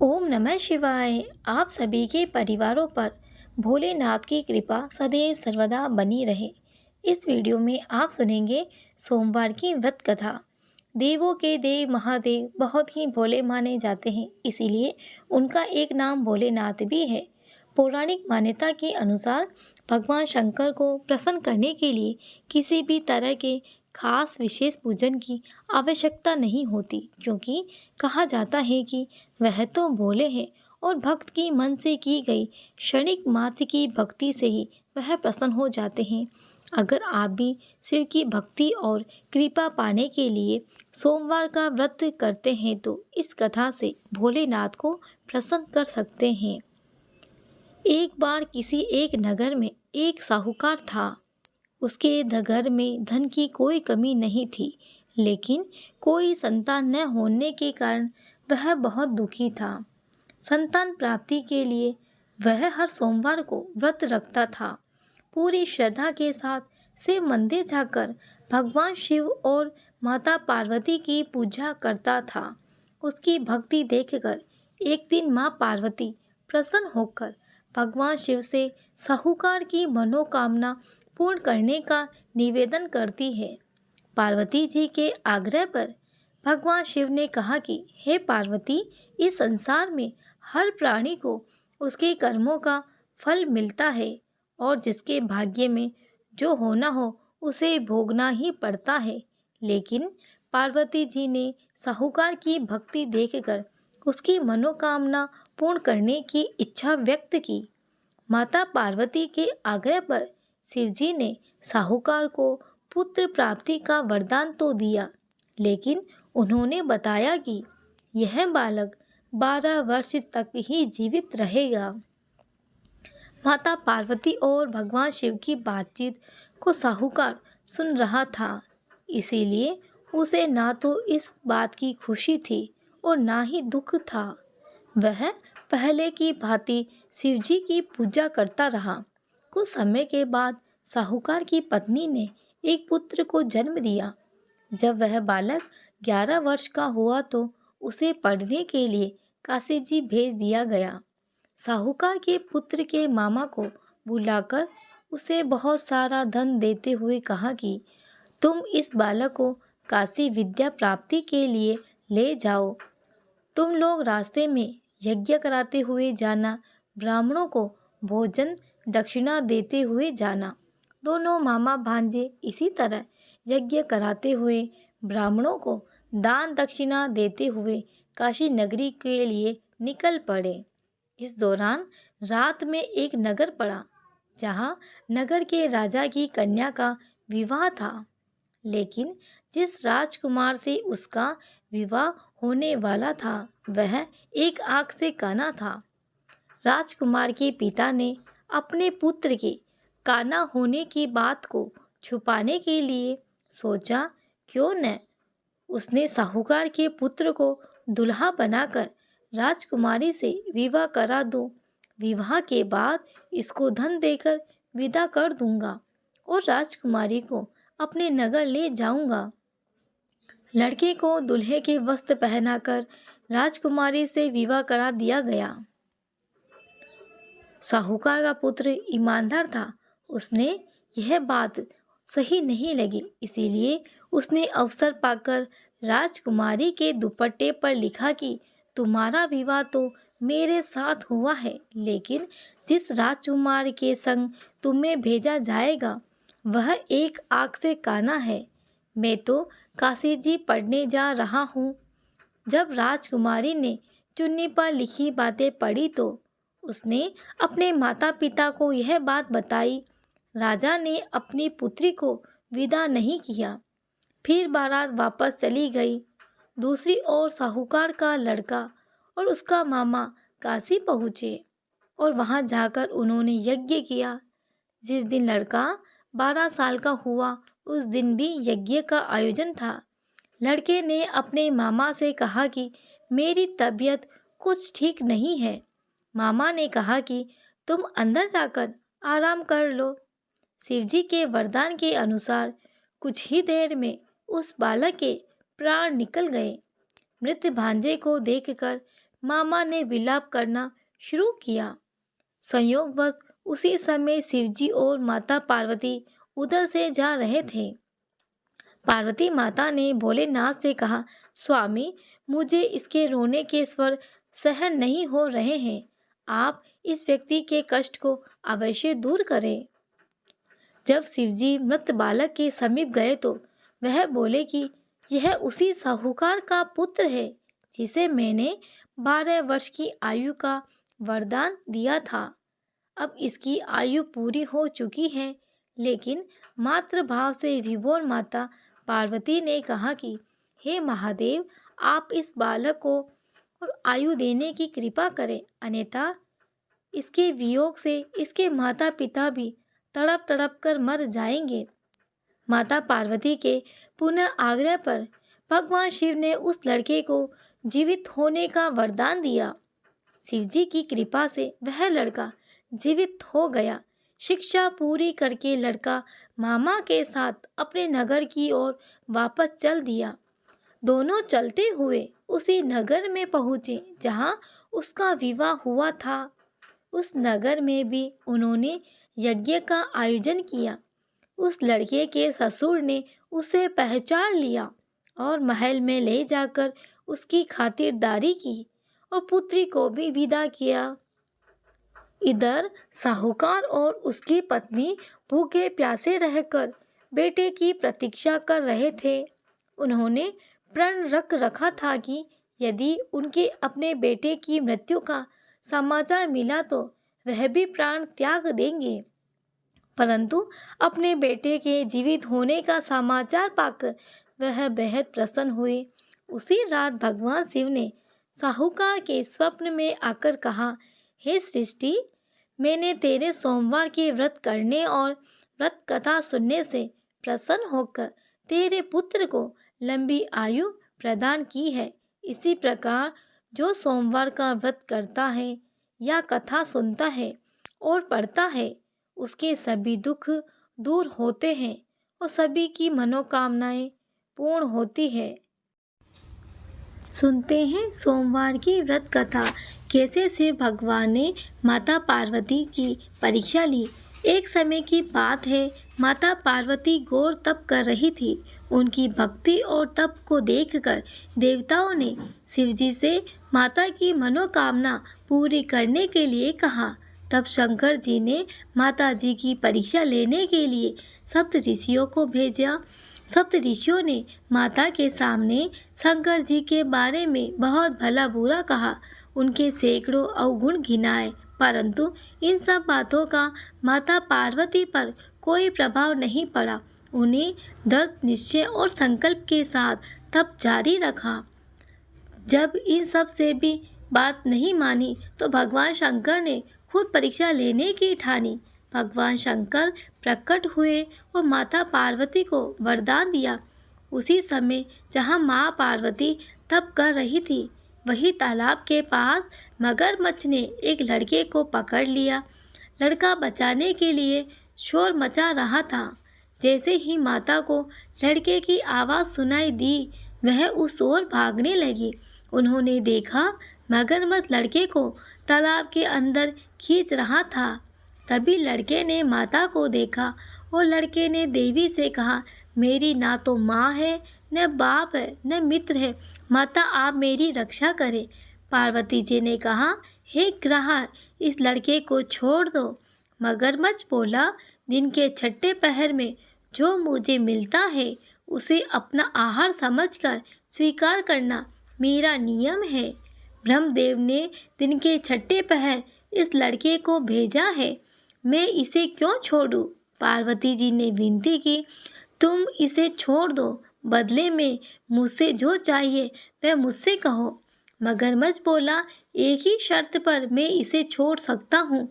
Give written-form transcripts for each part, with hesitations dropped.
ओम नमः शिवाय। आप सभी के परिवारों पर भोलेनाथ की कृपा सदैव सर्वदा बनी रहे। इस वीडियो में आप सुनेंगे सोमवार की व्रत कथा। देवों के देव महादेव बहुत ही भोले माने जाते हैं, इसीलिए उनका एक नाम भोलेनाथ भी है। पौराणिक मान्यता के अनुसार भगवान शंकर को प्रसन्न करने के लिए किसी भी तरह के खास विशेष पूजन की आवश्यकता नहीं होती, क्योंकि कहा जाता है कि वह तो भोले हैं और भक्त की मन से की गई क्षणिक मात्र की भक्ति से ही वह प्रसन्न हो जाते हैं। अगर आप भी शिव की भक्ति और कृपा पाने के लिए सोमवार का व्रत करते हैं तो इस कथा से भोलेनाथ को प्रसन्न कर सकते हैं। एक बार किसी एक नगर में एक साहूकार था। उसके घर में धन की कोई कमी नहीं थी, लेकिन कोई संतान न होने के कारण वह बहुत दुखी था। संतान प्राप्ति के लिए वह हर सोमवार को व्रत रखता था। पूरी श्रद्धा के साथ शिव मंदिर जाकर भगवान शिव और माता पार्वती की पूजा करता था। उसकी भक्ति देखकर एक दिन माँ पार्वती प्रसन्न होकर भगवान शिव से साहूकार की मनोकामना पूर्ण करने का निवेदन करती है। पार्वती जी के आग्रह पर भगवान शिव ने कहा कि हे पार्वती, इस संसार में हर प्राणी को उसके कर्मों का फल मिलता है और जिसके भाग्य में जो होना हो उसे भोगना ही पड़ता है। लेकिन पार्वती जी ने साहूकार की भक्ति देखकर उसकी मनोकामना पूर्ण करने की इच्छा व्यक्त की। माता पार्वती के आग्रह पर शिवजी ने साहूकार को पुत्र प्राप्ति का वरदान तो दिया, लेकिन उन्होंने बताया कि यह बालक 12 वर्ष तक ही जीवित रहेगा। माता पार्वती और भगवान शिव की बातचीत को साहूकार सुन रहा था, इसीलिए उसे ना तो इस बात की खुशी थी और ना ही दुख था। वह पहले की भांति शिवजी की पूजा करता रहा। कुछ समय के बाद साहूकार की पत्नी ने एक पुत्र को जन्म दिया। जब वह बालक 11 वर्ष का हुआ तो उसे पढ़ने के लिए काशी जी भेज दिया गया। साहूकार के पुत्र के मामा को बुलाकर उसे बहुत सारा धन देते हुए कहा कि तुम इस बालक को काशी विद्या प्राप्ति के लिए ले जाओ। तुम लोग रास्ते में यज्ञ कराते हुए जाना, ब्राह्मणों को भोजन दक्षिणा देते हुए जाना। दोनों मामा भांजे इसी तरह यज्ञ कराते हुए ब्राह्मणों को दान दक्षिणा देते हुए काशी नगरी के लिए निकल पड़े। इस दौरान रात में एक नगर पड़ा, जहाँ नगर के राजा की कन्या का विवाह था। लेकिन जिस राजकुमार से उसका विवाह होने वाला था वह एक आंख से काना था। राजकुमार के पिता ने अपने पुत्र के काना होने की बात को छुपाने के लिए सोचा, क्यों न उसने साहूकार के पुत्र को दुल्हा बनाकर राजकुमारी से विवाह करा दूं। विवाह के बाद इसको धन देकर विदा कर दूंगा और राजकुमारी को अपने नगर ले जाऊंगा। लड़के को दूल्हे के वस्त्र पहनाकर राजकुमारी से विवाह करा दिया गया। साहूकार का पुत्र ईमानदार था। उसने यह बात सही नहीं लगी, इसीलिए उसने अवसर पाकर राजकुमारी के दुपट्टे पर लिखा कि तुम्हारा विवाह तो मेरे साथ हुआ है, लेकिन जिस राजकुमार के संग तुम्हें भेजा जाएगा वह एक आंख से काना है। मैं तो काशी जी पढ़ने जा रहा हूँ। जब राजकुमारी ने चुन्नी पर लिखी बातें पढ़ी तो उसने अपने माता पिता को यह बात बताई। राजा ने अपनी पुत्री को विदा नहीं किया। फिर बारात वापस चली गई। दूसरी ओर साहूकार का लड़का और उसका मामा काशी पहुँचे और वहां जाकर उन्होंने यज्ञ किया। जिस दिन लड़का 12 साल का हुआ उस दिन भी यज्ञ का आयोजन था। लड़के ने अपने मामा से कहा कि मेरी तबीयत कुछ ठीक नहीं है। मामा ने कहा कि तुम अंदर जाकर आराम कर लो। शिवजी के वरदान के अनुसार कुछ ही देर में उस बालक के प्राण निकल गए। मृत भांजे को देखकर मामा ने विलाप करना शुरू किया। संयोगवश उसी समय शिवजी और माता पार्वती उधर से जा रहे थे। पार्वती माता ने भोलेनाथ से कहा, स्वामी, मुझे इसके रोने के स्वर सहन नहीं हो रहे हैं। आप इस व्यक्ति के कष्ट को अवश्य दूर करें। जब शिवजी मृत बालक के समीप गए तो वह बोले कि यह उसी साहूकार का पुत्र है जिसे मैंने 12 वर्ष की आयु का वरदान दिया था। अब इसकी आयु पूरी हो चुकी है। लेकिन मातृभाव से विभोर माता पार्वती ने कहा कि हे महादेव, आप इस बालक को और आयु देने की कृपा करें, अन्यथा इसके वियोग से इसके माता पिता भी तड़प तड़प कर मर जाएंगे। माता पार्वती के पुनः आग्रह पर भगवान शिव ने उस लड़के को जीवित होने का वरदान दिया। शिवजी की कृपा से वह लड़का जीवित हो गया। शिक्षा पूरी करके लड़का मामा के साथ अपने नगर की ओर वापस चल दिया। दोनों चलते हुए उसी नगर में पहुँचे जहाँ उसका विवाह हुआ था। उस नगर में भी उन्होंने यज्ञ का आयोजन किया। उस लड़के के ससुर ने उसे पहचान लिया और महल में ले जाकर उसकी खातिरदारी की और पुत्री को भी विदा किया। इधर साहूकार और उसकी पत्नी भूखे प्यासे रहकर बेटे की प्रतीक्षा कर रहे थे। उन्होंने प्रण रख रखा था कि यदि उनके अपने बेटे की मृत्यु का समाचार मिला तो वह भी प्राण त्याग देंगे। परंतु अपने बेटे के जीवित होने का समाचार पाकर वह बेहद प्रसन्न हुए। उसी रात भगवान शिव ने साहूकार के स्वप्न में आकर कहा, हे सृष्टि, मैंने तेरे सोमवार के व्रत करने और व्रत कथा सुनने से प्रसन्न होकर तेरे पुत्र को लंबी आयु प्रदान की है। इसी प्रकार जो सोमवार का व्रत करता है या कथा सुनता है और पढ़ता है, उसके सभी दुख दूर होते हैं और सभी की मनोकामनाएं पूर्ण होती है। सुनते हैं सोमवार की व्रत कथा। कैसे शिव भगवान ने माता पार्वती की परीक्षा ली। एक समय की बात है, माता पार्वती घोर तप कर रही थी। उनकी भक्ति और तप को देखकर देवताओं ने शिवजी से माता की मनोकामना पूरी करने के लिए कहा। तब शंकर जी ने माता जी की परीक्षा लेने के लिए सप्त ऋषियों को भेजा। सप्त ऋषियों ने माता के सामने शंकर जी के बारे में बहुत भला बुरा कहा, उनके सैकड़ों अवगुण गिनाए, परंतु इन सब बातों का माता पार्वती पर कोई प्रभाव नहीं पड़ा। उन्हें दृढ़ निश्चय और संकल्प के साथ तप जारी रखा। जब इन सब से भी बात नहीं मानी तो भगवान शंकर ने खुद परीक्षा लेने की ठानी। भगवान शंकर प्रकट हुए और माता पार्वती को वरदान दिया। उसी समय जहाँ माँ पार्वती तप कर रही थी, वही तालाब के पास मगरमच्छ ने एक लड़के को पकड़ लिया। लड़का बचाने के लिए शोर मचा रहा था। जैसे ही माता को लड़के की आवाज़ सुनाई दी, वह उस ओर भागने लगी। उन्होंने देखा मगरमच्छ लड़के को तालाब के अंदर खींच रहा था। तभी लड़के ने माता को देखा और लड़के ने देवी से कहा, मेरी ना तो माँ है, न बाप है, न मित्र है, माता आप मेरी रक्षा करें। पार्वती जी ने कहा, हे ग्रह, इस लड़के को छोड़ दो। मगरमच्छ बोला, दिन के छठे पहर में जो मुझे मिलता है उसे अपना आहार समझकर स्वीकार करना मेरा नियम है। ब्रह्मदेव ने दिन के छठे पहर इस लड़के को भेजा है, मैं इसे क्यों छोड़ूं? पार्वती जी ने विनती की, तुम इसे छोड़ दो, बदले में मुझसे जो चाहिए वह मुझसे कहो। मगरमच्छ बोला, एक ही शर्त पर मैं इसे छोड़ सकता हूँ।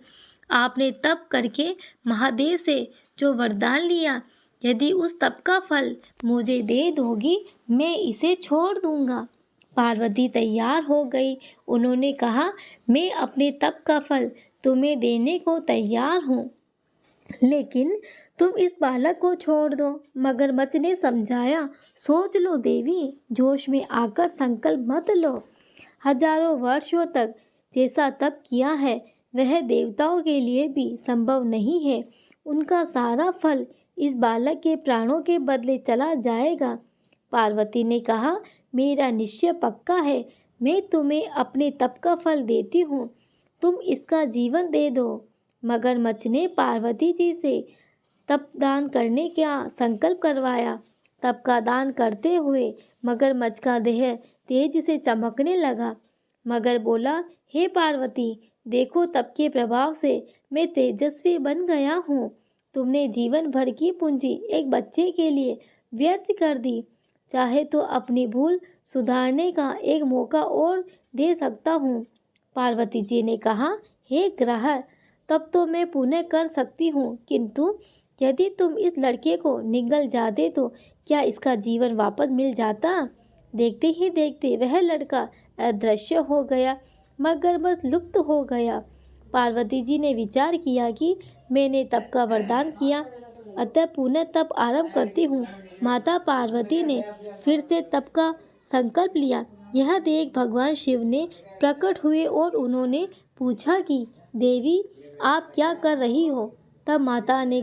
आपने तप करके महादेव से जो वरदान लिया, यदि उस तप का फल मुझे दे दोगी, मैं इसे छोड़ दूंगा। पार्वती तैयार हो गई। उन्होंने कहा, मैं अपने तप का फल तुम्हें देने को तैयार हूँ, लेकिन तुम इस बालक को छोड़ दो। मगरमच्छ ने समझाया, सोच लो देवी, जोश में आकर संकल्प मत लो। हजारों वर्षों तक जैसा तप किया है वह देवताओं के लिए भी संभव नहीं है। उनका सारा फल इस बालक के प्राणों के बदले चला जाएगा। पार्वती ने कहा, मेरा निश्चय पक्का है, मैं तुम्हें अपने तप का फल देती हूँ, तुम इसका जीवन दे दो। मगरमच्छ ने पार्वती जी से तप दान करने का संकल्प करवाया। तप का दान करते हुए मगरमच्छ का देह तेज से चमकने लगा। मगर बोला, हे पार्वती, देखो तप के प्रभाव से मैं तेजस्वी बन गया हूँ। तुमने जीवन भर की पूंजी एक बच्चे के लिए व्यर्थ कर दी। चाहे तो अपनी भूल सुधारने का एक मौका और दे सकता हूँ। पार्वती जी ने कहा, हे ग्रह, तब तो मैं पुण्य कर सकती हूँ, किंतु यदि तुम इस लड़के को निगल जाते तो क्या इसका जीवन वापस मिल जाता? देखते ही देखते वह लड़का अदृश्य हो गया, मगरमच्छ लुप्त हो गया। पार्वती जी ने विचार किया कि मैंने तप का वरदान किया, अतः पुनः तप आरंभ करती हूँ। माता पार्वती ने फिर से तप का संकल्प लिया। यह देख भगवान शिव ने प्रकट हुए और उन्होंने पूछा कि देवी, आप क्या कर रही हो? तब माता ने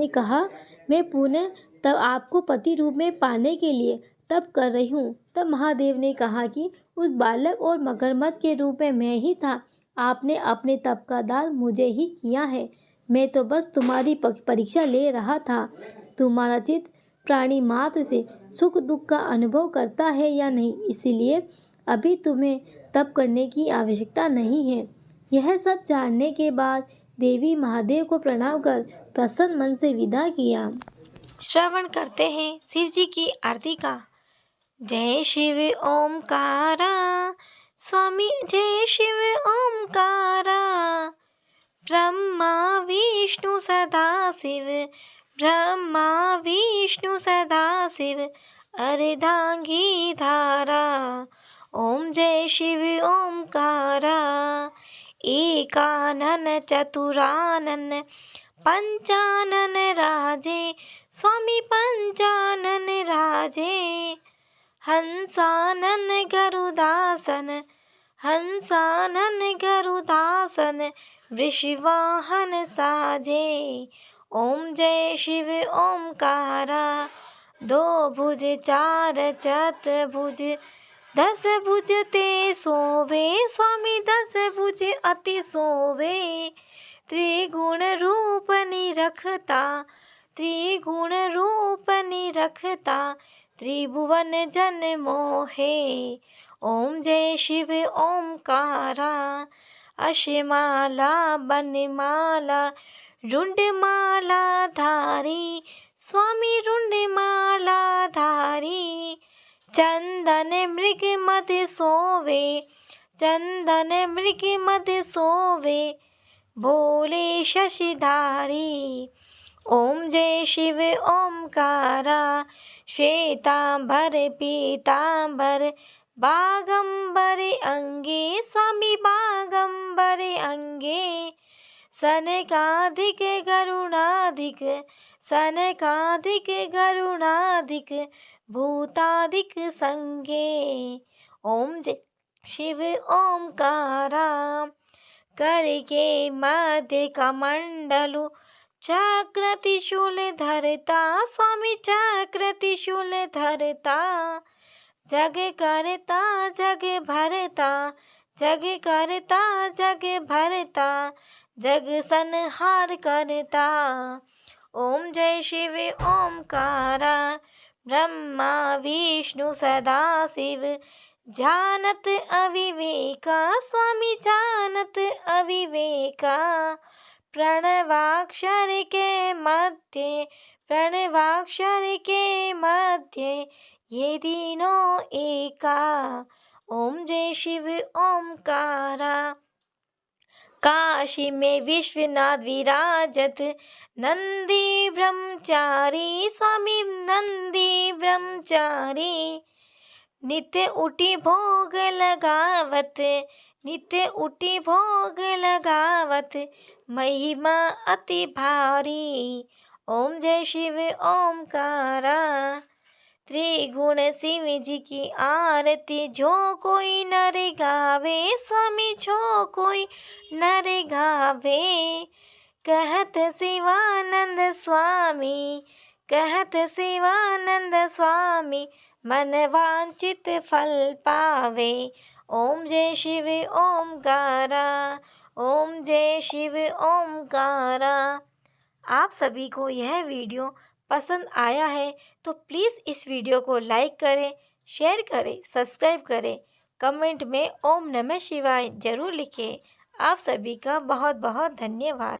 कहा, मैं पुनः तब आपको पति रूप में पाने के लिए तप कर रही हूँ। तब महादेव ने कहा कि उस बालक और मगरमच्छ के रूप में मैं ही था। आपने अपने तप का दान मुझे ही किया है। मैं तो बस तुम्हारी परीक्षा ले रहा था। तुम्हारा चित्त प्राणी मात्र से सुख दुख का अनुभव करता है या नहीं, इसीलिए अभी तुम्हें तप करने की आवश्यकता नहीं है। यह सब जानने के बाद देवी महादेव को प्रणाम कर प्रसन्न मन से विदा किया। श्रवण करते हैं शिव जी की आरती का। जय शिव ओमकारा, स्वामी जय शिव ओमकारा। ब्रह्मा विष्णु सदा शिव, ब्रह्मा विष्णु सदा शिव, अर्धांगी धारा। ओम जय शिव ओमकारा। एकानन चतुरानन पंचानन राजे, स्वामी पंचानन राजे। हंसानन गरुदासन, हंसानन गरुदासन, वृषवाहन साजे। ओम जय शिव ओमकारा। दो भुज चार चतुर्भुज, 10 भुज ते सोवे, स्वामी 10 भुज अति सोवे। त्रिगुण रूप निरखता, त्रिगुण रूप निरखता, त्रिभुवन जन मोहे। ओम जय शिव ओमकारा। अशमाला बनमाला, रुंडमाला धारी, स्वामी रुंडमाला धारी। चंदन मृग मद सोवे, चंदन मृग मद सोवे, भोले शशिधारी। ओम जय शिव ओमकारा। श्वेतांबर पीतांबर, बागंबर अंगे, स्वामी बागंबर अंगे। सनकाधिक गरुणाधिक, सनकाधिक गरुणाधिक, भूताधिक संगे। ओम जय शिव ओमकारा। करके मध्य कमंडलु, चक्र त्रिशूल धरता, स्वामी चक्र त्रिशूल धरता। जग करता जग भरता, जग करता जग भरता, जग संहार करता। ओम जय शिव ओमकारा। ब्रह्मा विष्णु सदा शिव, जानत अविवेका, स्वामी जानत अविवेका। प्रणवाक्षर के मध्य, प्रणवाक्षर के मध्य, ये तीनों एका। ओम जय शिव ओमकारा। काशी में विश्वनाथ विराजत, नंदी ब्रह्मचारी, स्वामी नंदी ब्रह्मचारी। नित्य उठी भोग लगावत, नित्य उठी भोग लगावत, महिमा अति भारी। ओम जय शिव ओमकारा। त्रिगुण शिव जी की आरती, जो कोई नर गावे स्वामी, जो कोई नर गावे। कहत शिवानंद स्वामी, कहत शिवानंद स्वामी, मन वांछित फल पावे। ओम जय शिव ओमकारा, ओम जय शिव ओमकारा। आप सभी को यह वीडियो पसंद आया है तो प्लीज़ इस वीडियो को लाइक करें, शेयर करें, सब्सक्राइब करें। कमेंट में ओम नमः शिवाय ज़रूर लिखें। आप सभी का बहुत बहुत धन्यवाद।